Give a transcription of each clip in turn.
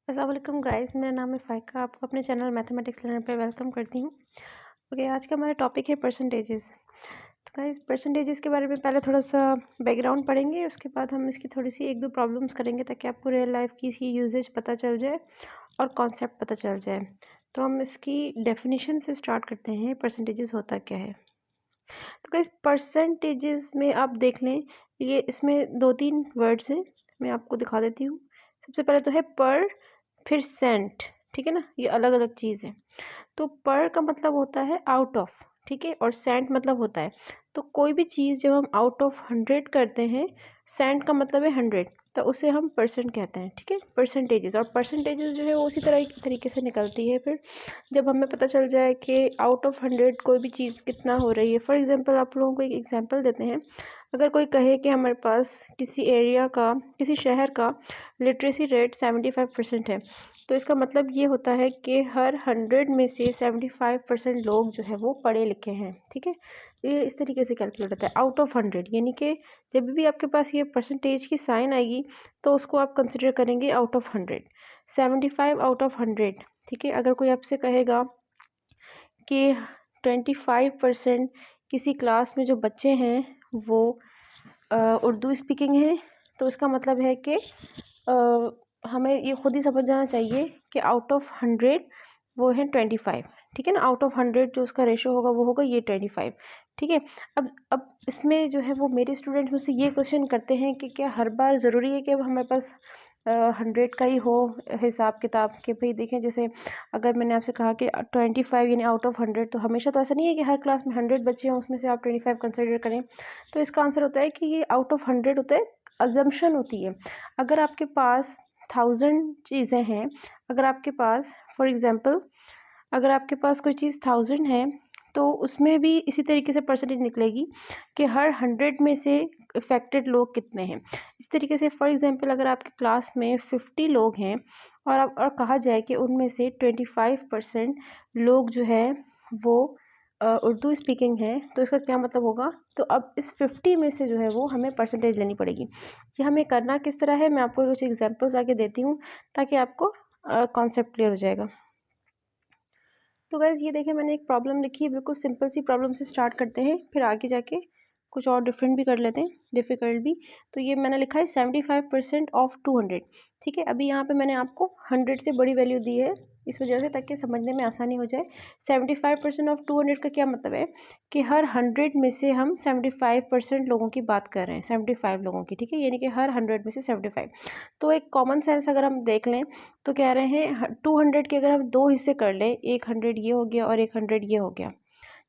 अस्सलाम वालेकुम गाइस, मेरा नाम है फ़ाइका। आपको अपने चैनल मैथमेटिक्स लर्नर पे वेलकम करती हूँ। ओके, आज का हमारा टॉपिक है परसेंटेजेस। तो गाइस, परसेंटेजेस के बारे में पहले थोड़ा-सा बैकग्राउंड पढ़ेंगे, उसके बाद हम इसकी थोड़ी-सी 1-2 प्रॉब्लम्स करेंगे ताकि आपको रियल लाइफ़ की इसकी यूसेज पता चल जाए और कॉन्सेप्ट पता चल जाए। तो हम इसकी डेफ़िनिशन से स्टार्ट करते हैं, परसेंटेजेस होता क्या है? तो गाइस, परसेंटेजेस में आप देख लें, ये इसमें 2-3 वर्ड्स हैं, मैं आपको दिखा देती हूँ। सबसे पहले तो है पर, फिर सेंट, ठीक है ना? ये अलग-अलग चीज़ है। तो पर का मतलब होता है आउट ऑफ, ठीक है? और सेंट मतलब होता है। तो कोई भी चीज़ जब हम आउट ऑफ 100 करते हैं, सेंट का मतलब है 100, तो उसे हम परसेंट कहते हैं, ठीक है? परसेंटेजेस, और परसेंटेजेस जो है वो उसी तरह तरीके से निकलती है फिर जब हमें पता चल जाए कि आउट ऑफ 100 कोई भी चीज़ कितना हो रही है। फॉर एग्ज़ाम्पल आप लोगों को एक एग्ज़ाम्पल देते हैं। अगर कोई कहे कि हमारे पास किसी एरिया का, किसी शहर का लिटरेसी रेट 75% है, तो इसका मतलब ये होता है कि हर 100 में से 75% लोग जो है वो पढ़े लिखे हैं, ठीक है? ये इस तरीके से कैलकुलेट होता है आउट ऑफ 100, यानी कि जब भी आपके पास ये परसेंटेज की साइन आएगी तो उसको आप कंसिडर करेंगे आउट ऑफ 100। 75 आउट ऑफ 100, ठीक है? अगर कोई आपसे कहेगा कि 25% किसी क्लास में जो बच्चे हैं वो उर्दू स्पीकिंग है, तो इसका मतलब है कि हमें ये खुद ही समझ जाना चाहिए कि आउट ऑफ 100 वो है 25, ठीक है ना? आउट ऑफ 100 जो उसका रेशो होगा वो होगा ये 25, ठीक है? अब इसमें जो है वो मेरे स्टूडेंट्स मुझसे ये क्वेश्चन करते हैं कि क्या हर बार ज़रूरी है कि अब हमारे पास 100 का ही हो हिसाब किताब? कि भाई देखें, जैसे अगर मैंने आपसे कहा कि 25 यानी आउट ऑफ 100, तो हमेशा तो ऐसा नहीं है कि हर क्लास में 100 बच्चे हैं उसमें से आप 25 कंसिडर करें। तो इसका आंसर होता है कि ये आउट ऑफ 100 होता है, अजम्पशन होती है। अगर आपके पास 1000 चीज़ें हैं, अगर आपके पास फॉर एग्ज़ाम्पल अगर आपके पास कोई चीज़ 1000 है, तो उसमें भी इसी तरीके से परसेंटेज निकलेगी कि हर 100 में से इफ़ेक्टेड लोग कितने हैं। इस तरीके से फॉर एग्ज़ाम्पल अगर आपकी क्लास में 50 लोग हैं और कहा जाए कि उनमें से 25% लोग जो है वो उर्दू स्पीकिंग है, तो इसका क्या मतलब होगा? तो अब इस 50 में से जो है वो हमें परसेंटेज लेनी पड़ेगी। ये हमें करना किस तरह है, मैं आपको कुछ एग्ज़ाम्पल्स आगे देती हूँ ताकि आपको कॉन्सेप्ट क्लियर हो जाएगा। तो गाइज़, ये देखिए मैंने एक प्रॉब्लम लिखी है, बिल्कुल सिंपल सी प्रॉब्लम से स्टार्ट करते हैं, फिर आगे जाके कुछ और डिफरेंट भी कर लेते हैं, डिफ़िकल्ट भी। तो ये मैंने लिखा है 75% ऑफ 200, ठीक है? अभी यहाँ पे मैंने आपको 100 से बड़ी वैल्यू दी है, इस वजह से ताकि समझने में आसानी हो जाए। 75% ऑफ 200 का क्या मतलब है कि हर 100 में से हम 75% लोगों की बात कर रहे हैं, 75 लोगों की, ठीक है? यानी कि हर 100 में से 75। तो एक कॉमन सेंस अगर हम देख लें तो कह रहे हैं 200 के अगर हम 2 हिस्से कर लें, एक 100 ये हो गया और एक 100 ये हो गया,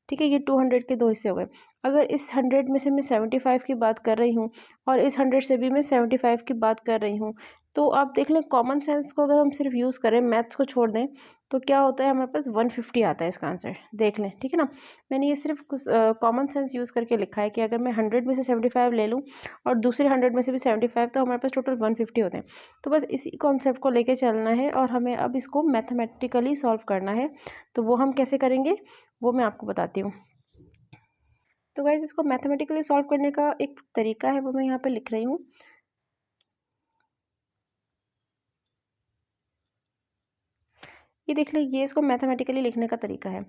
ठीक है? ये 200 के 2 हिस्से हो गए। अगर इस 100 में से मैं 75 की बात कर रही हूँ और इस 100 से भी मैं 75 की बात कर रही हूँ, तो आप देख लें कॉमन सेंस को अगर हम सिर्फ यूज़ करें, मैथ्स को छोड़ दें, तो क्या होता है हमारे पास 150 आता है इसका आंसर, देख लें, ठीक है ना? मैंने ये सिर्फ कुछ कॉमन सेंस यूज़ करके लिखा है कि अगर मैं 100 में से 75 ले लूँ और दूसरे 100 में से भी 75, तो हमारे पास टोटल 150 होते हैं। तो बस इसी कॉन्सेप्ट को लेके चलना है और हमें अब इसको मैथमेटिकली सॉल्व करना है। तो वो हम कैसे करेंगे, वो मैं आपको बताती हूँ। तो गाइज़, इसको मैथमेटिकली सॉल्व करने का एक तरीका है, वो मैं यहाँ पे लिख रही हूँ। ये देख लें, ये इसको मैथमेटिकली लिखने का तरीका है।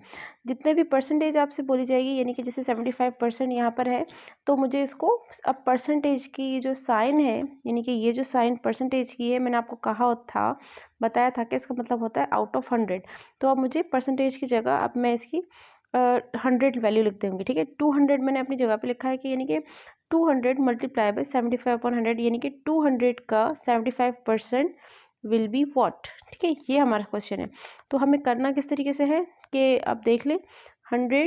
जितने भी परसेंटेज आपसे बोली जाएगी, यानी कि जैसे 75% यहाँ पर है, तो मुझे इसको अब परसेंटेज की ये जो साइन है, यानी कि ये जो साइन परसेंटेज की है, मैंने आपको कहा था, बताया था कि इसका मतलब होता है आउट ऑफ 100। तो अब मुझे परसेंटेज की जगह अब मैं इसकी 100 वैल्यू लिख दूँगी, ठीक है? 200 मैंने अपनी जगह पे लिखा है कि यानी कि 200 मल्टीप्लाई बाय 75/100, यानी कि 200 का 75% विल बी व्हाट, ठीक है? ये हमारा क्वेश्चन है। तो हमें करना किस तरीके से है कि आप देख लें, 100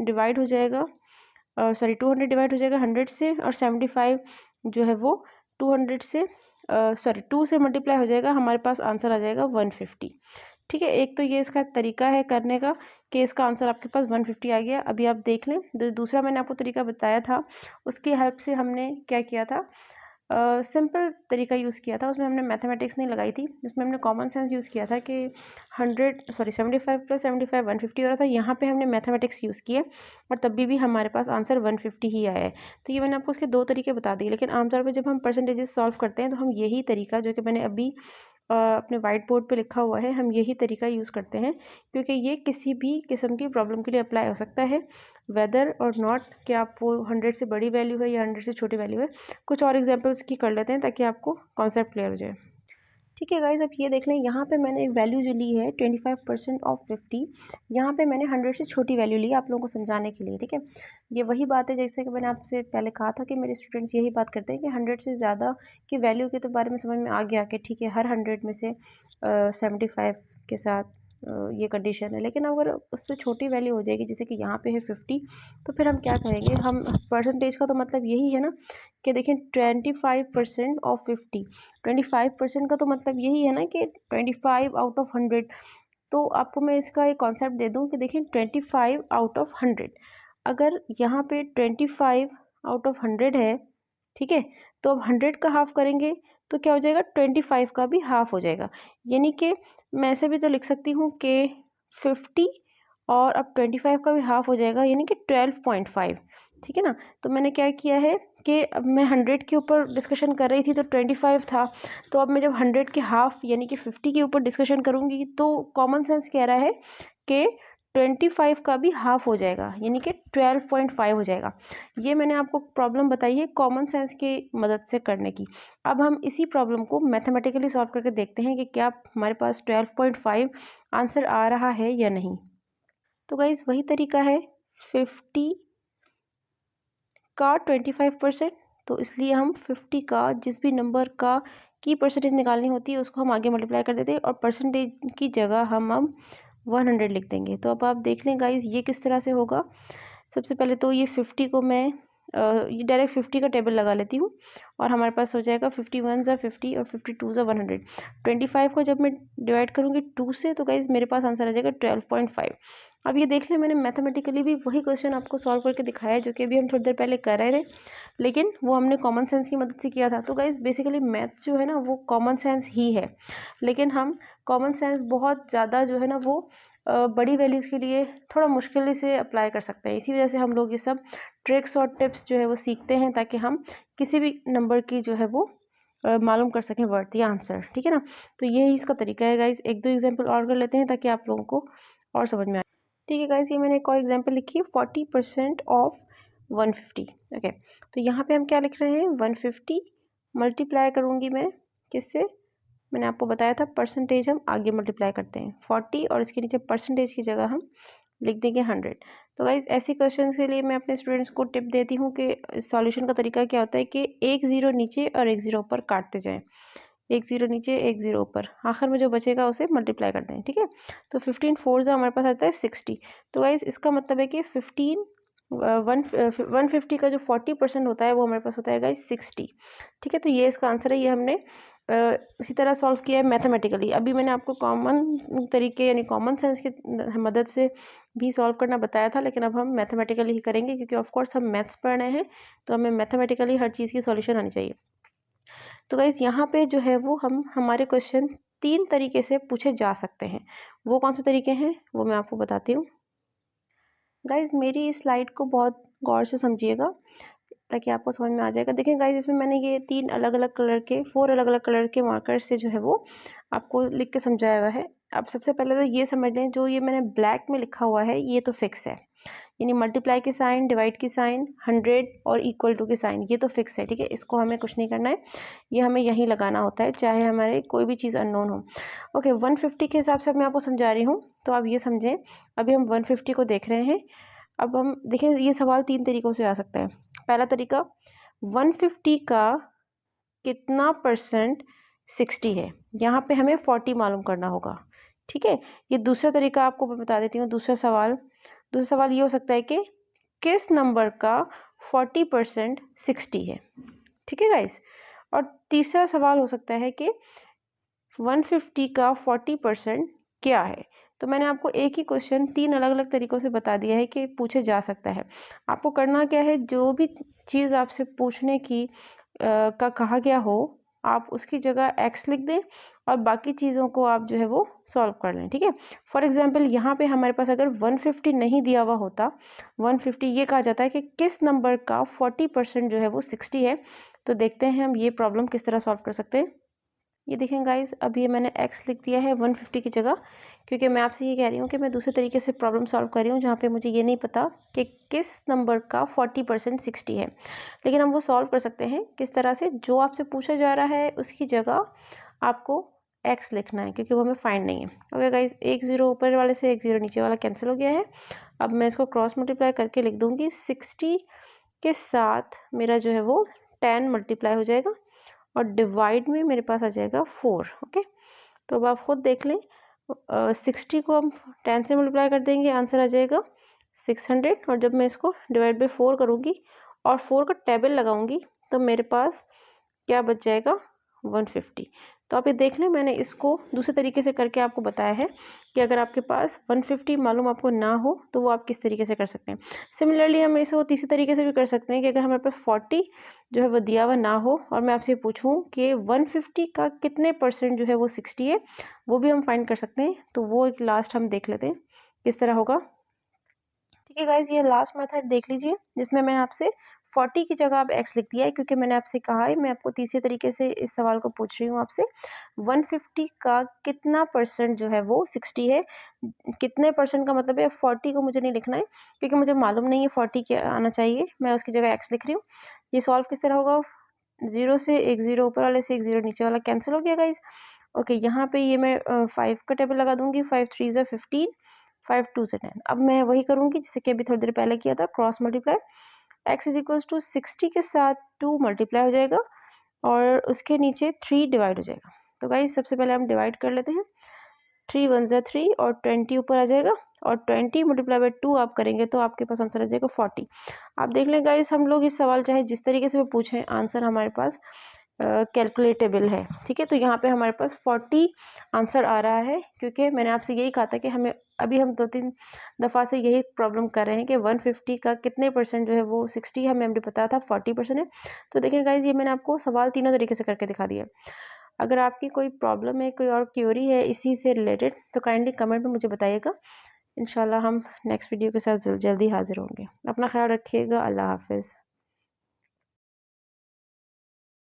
डिवाइड हो जाएगा, सॉरी 200 डिवाइड हो जाएगा 100 से, और 75 जो है वो 200 से सॉरी 2 से मल्टीप्लाई हो जाएगा, हमारे पास आंसर आ जाएगा 150, ठीक है? एक तो ये इसका तरीका है करने का कि इसका आंसर आपके पास 150 आ गया। अभी आप देख लें, दूसरा मैंने आपको तरीका बताया था, उसकी हेल्प से हमने क्या किया था, सिंपल तरीका यूज़ किया था, उसमें हमने मैथमेटिक्स नहीं लगाई थी, जिसमें हमने कॉमन सेंस यूज़ किया था कि 75 प्लस 75 150 हो रहा था। यहाँ पे हमने मैथमेटिक्स यूज़ किए और तभी भी हमारे पास आंसर 150 ही आया है। तो ये मैंने आपको उसके 2 तरीके बता दिए, लेकिन आमतौर पर जब हम परसेंटेजेस सॉल्व करते हैं तो हम यही तरीका जो कि मैंने अभी अपने वाइट बोर्ड पे लिखा हुआ है, हम यही तरीका यूज़ करते हैं क्योंकि ये किसी भी किस्म की प्रॉब्लम के लिए अप्लाई हो सकता है, वेदर और नॉट कि आप वो 100 से बड़ी वैल्यू है या 100 से छोटी वैल्यू है। कुछ और एग्जांपल्स की कर लेते हैं ताकि आपको कॉन्सेप्ट क्लियर हो जाए। ठीक है गाइज़, अब ये देख लें, यहाँ पे मैंने एक वैल्यू जो ली है 25% ऑफ 50, यहाँ पे मैंने 100 से छोटी वैल्यू ली आप लोगों को समझाने के लिए। ठीक है, ये वही बात है जैसे कि मैंने आपसे पहले कहा था कि मेरे स्टूडेंट्स यही बात करते हैं कि 100 से ज़्यादा की वैल्यू के तो बारे में समझ में आ गया कि ठीक है हर 100 में से 75 के साथ ये कंडीशन है, लेकिन अगर उससे छोटी वैल्यू हो जाएगी जैसे कि यहाँ पे है 50, तो फिर हम क्या करेंगे? हम परसेंटेज का तो मतलब यही है ना कि देखिए 25% ऑफ 50, 25% का तो मतलब यही है ना कि 25 आउट ऑफ 100। तो आपको मैं इसका एक कॉन्सेप्ट दे दूं कि देखिए 25 आउट ऑफ 100, अगर यहाँ पे 25 आउट ऑफ 100 है, ठीक है, तो अब 100 का हाफ करेंगे तो क्या हो जाएगा? 25 का भी हाफ हो जाएगा। यानी कि मैं ऐसे भी तो लिख सकती हूँ कि 50 और अब 25 का भी हाफ हो जाएगा, यानी कि 12.5। ठीक है ना? तो मैंने क्या किया है कि अब मैं 100 के ऊपर डिस्कशन कर रही थी तो 25 था, तो अब मैं जब 100 के हाफ यानी कि 50 के ऊपर डिस्कशन करूँगी तो कॉमन सेंस कह रहा है कि 25 का भी हाफ हो जाएगा, यानी कि 12.5 हो जाएगा। ये मैंने आपको प्रॉब्लम बताई है कॉमन सेंस की मदद से करने की। अब हम इसी प्रॉब्लम को मैथमेटिकली सॉल्व करके देखते हैं कि क्या हमारे पास 12.5 आंसर आ रहा है या नहीं। तो गाइज वही तरीका है, 50 का 25%, तो इसलिए हम 50 का जिस भी नंबर का की परसेंटेज निकालनी होती है उसको हम आगे मल्टीप्लाई कर देते हैं और परसेंटेज की जगह हम 100 लिख देंगे। तो अब आप देख लें गाइज ये किस तरह से होगा। सबसे पहले तो ये 50 को मैं ये डायरेक्ट 50 का टेबल लगा लेती हूँ और हमारे पास हो जाएगा 51 ज़ा 50 और 52 ज़ा 100। 25 को जब मैं डिवाइड करूँगी 2 से तो गाइज मेरे पास आंसर आ जाएगा 12.5। अब ये देख लें, मैंने मैथमेटिकली भी वही क्वेश्चन आपको सॉल्व करके दिखाया है जो कि अभी हम थोड़ी देर पहले कर रहे थे, लेकिन वो हमने कॉमन सेंस की मदद से किया था। तो गाइज बेसिकली मैथ जो है ना वो कॉमन सेंस ही है, लेकिन हम कॉमन सेंस बहुत ज़्यादा जो है ना वो बड़ी वैल्यूज़ के लिए थोड़ा मुश्किल से अप्लाई कर सकते हैं। इसी वजह से हम लोग ये सब ट्रिक्स और टिप्स जो है वो सीखते हैं ताकि हम किसी भी नंबर की जो है वो मालूम कर सकें वर्थ या आंसर। ठीक है ना? तो यही इसका तरीका है गाइज। एक दो एग्जाम्पल और कर लेते हैं ताकि आप लोगों को और समझ में आए। ठीक है गाइज, ये मैंने एक और एग्जाम्पल लिखी है 40% ऑफ 150। ओके, तो यहाँ पे हम क्या लिख रहे हैं? 150 मल्टीप्लाई करूँगी मैं किससे? मैंने आपको बताया था परसेंटेज हम आगे मल्टीप्लाई करते हैं 40 और इसके नीचे परसेंटेज की जगह हम लिख देंगे 100। तो गाइज ऐसे क्वेश्चन के लिए मैं अपने स्टूडेंट्स को टिप देती हूँ कि सॉल्यूशन का तरीका क्या होता है कि एक ज़ीरो नीचे और एक ज़ीरो ऊपर काटते जाएं, एक ज़ीरो नीचे एक ज़ीरो ऊपर, आखिर में जो बचेगा उसे मल्टीप्लाई करते हैं। ठीक है, तो 15 4 हमारे पास आता है 60। तो गाइज इसका मतलब है कि 150 का जो 40% होता है वो हमारे पास होता है गाइज 60। ठीक है, तो ये इसका आंसर है। ये हमने इसी तरह सॉल्व किया है मैथमेटिकली। अभी मैंने आपको कॉमन तरीके यानी कॉमन सेंस की मदद से भी सॉल्व करना बताया था, लेकिन अब हम मैथमेटिकली ही करेंगे क्योंकि ऑफ कोर्स हम मैथ्स पढ़ रहे हैं तो हमें मैथमेटिकली हर चीज़ की सॉल्यूशन आनी चाहिए। तो गाइज़ यहाँ पे जो है वो हम हमारे क्वेश्चन 3 तरीके से पूछे जा सकते हैं। वो कौन से तरीके हैं वो मैं आपको बताती हूँ। गाइज़ मेरी इस स्लाइड को बहुत गौर से समझिएगा ताकि आपको समझ में आ जाएगा। देखिए गाइज़ इसमें मैंने ये 4 अलग अलग कलर के मार्कर से जो है वो आपको लिख के समझाया हुआ है। अब सबसे पहले तो ये समझ लें, जो ये मैंने ब्लैक में लिखा हुआ है ये तो फिक्स है, यानी मल्टीप्लाई की साइन, डिवाइड की साइन, 100 और इक्वल टू की साइन, ये तो फिक्स है। ठीक है, इसको हमें कुछ नहीं करना है, ये हमें यहीं लगाना होता है चाहे हमारे कोई भी चीज़ अननोन हो। ओके, 150 के हिसाब से मैं आपको समझा रही हूँ, तो आप ये समझें। अभी हम 150 को देख रहे हैं। अब हम देखें, ये सवाल 3 तरीक़ों से आ सकता है। पहला तरीका, 150 का कितना परसेंट 60 है, यहाँ पे हमें 40 मालूम करना होगा। ठीक है, ये दूसरा तरीका आपको मैं बता देती हूँ। दूसरा सवाल ये हो सकता है कि किस नंबर का 40% 60 है। ठीक है गाइस, और तीसरा सवाल हो सकता है कि 150 का 40% क्या है। तो मैंने आपको एक ही क्वेश्चन 3 अलग अलग तरीक़ों से बता दिया है कि पूछे जा सकता है। आपको करना क्या है, जो भी चीज़ आपसे पूछने की का कहा गया हो आप उसकी जगह x लिख दें और बाकी चीज़ों को आप जो है वो सॉल्व कर लें। ठीक है, फॉर एग्जांपल यहाँ पे हमारे पास अगर 150 नहीं दिया हुआ होता, 150 ये कहा जाता है कि किस नंबर का 40% जो है वो 60 है। तो देखते हैं हम ये प्रॉब्लम किस तरह सॉल्व कर सकते हैं। ये देखें गाइस, अब ये मैंने x लिख दिया है 150 की जगह, क्योंकि मैं आपसे ये कह रही हूँ कि मैं दूसरे तरीके से प्रॉब्लम सॉल्व कर रही हूँ जहाँ पे मुझे ये नहीं पता कि किस नंबर का 40% 60 है। लेकिन हम वो सॉल्व कर सकते हैं किस तरह से, जो आपसे पूछा जा रहा है उसकी जगह आपको x लिखना है, क्योंकि वो हमें फाइंड नहीं है। ओके गाइस, एक ज़ीरो ऊपर वाले से एक ज़ीरो नीचे वाला कैंसिल हो गया है। अब मैं इसको क्रॉस मल्टीप्लाई करके लिख दूँगी, 60 के साथ मेरा जो है वो 10 मल्टीप्लाई हो जाएगा और डिवाइड में मेरे पास आ जाएगा 4। ओके, तो अब आप खुद देख लें, 60 को हम 10 से मल्टीप्लाई कर देंगे, आंसर आ जाएगा 600। और जब मैं इसको डिवाइड बाई 4 करूँगी और 4 का टेबल लगाऊंगी तो मेरे पास क्या बच जाएगा, 150। तो आप ये देख लें, मैंने इसको दूसरे तरीके से करके आपको बताया है कि अगर आपके पास 150 मालूम आपको ना हो तो वो आप किस तरीके से कर सकते हैं। सिमिलरली हम इसको तीसरे तरीके से भी कर सकते हैं कि अगर हमारे पास 40 जो है वो दिया हुआ ना हो और मैं आपसे पूछूं कि 150 का कितने परसेंट जो है वो 60 है, वो भी हम फाइंड कर सकते हैं। तो वो एक लास्ट हम देख लेते हैं किस तरह होगा। ठीक है गाइज, ये लास्ट मेथड देख लीजिए जिसमें मैंने आपसे 40 की जगह अब x लिख दिया है, क्योंकि मैंने आपसे कहा है मैं आपको तीसरे तरीके से इस सवाल को पूछ रही हूँ आपसे, 150 का कितना परसेंट जो है वो 60 है। कितने परसेंट का मतलब है 40 को मुझे नहीं लिखना है, क्योंकि मुझे मालूम नहीं है 40 क्या आना चाहिए, मैं उसकी जगह x लिख रही हूँ। ये सॉल्व किस तरह होगा, 0 से एक ज़ीरो ऊपर वाले से एक ज़ीरो नीचे वाला कैंसिल हो गया गाइज। ओके, यहाँ पे ये मैं 5 का टेबल लगा दूंगी, 5 3 ज़ा 15, 5 2 से 10। अब मैं वही करूँगी जैसे कि अभी थोड़ी देर पहले किया था, cross multiply. x is equals to 60 के साथ 2 मल्टीप्लाई हो जाएगा और उसके नीचे 3 डिवाइड हो जाएगा। तो गाइस सबसे पहले हम डिवाइड कर लेते हैं, 3 1 ज़ा 3 और 20 ऊपर आ जाएगा और 20 मल्टीप्लाई बाई 2 आप करेंगे तो आपके पास आंसर आ जाएगा 40। आप देख लें गाइस, हम लोग इस सवाल चाहे जिस तरीके से भी पूछें, आंसर हमारे पास कैलकुलेटेबल है। ठीक है, तो यहाँ पे हमारे पास 40 आंसर आ रहा है, क्योंकि मैंने आपसे यही कहा था कि हमें अभी हम 2-3 दफ़ा से यही प्रॉब्लम कर रहे हैं कि 150 का कितने परसेंट जो है वो 60 हमें हमने बताया था 40% है। तो देखिए गाइज, ये मैंने आपको सवाल तीनों तरीके से करके दिखा दिया। अगर आपकी कोई प्रॉब्लम है, कोई और क्यूरी है इसी से रिलेटेड, तो काइंडली कमेंट में मुझे बताइएगा। इंशाल्लाह हम नेक्स्ट वीडियो के साथ जल्दी हाजिर होंगे। अपना ख्याल रखिएगा। अल्लाह हाफिज़।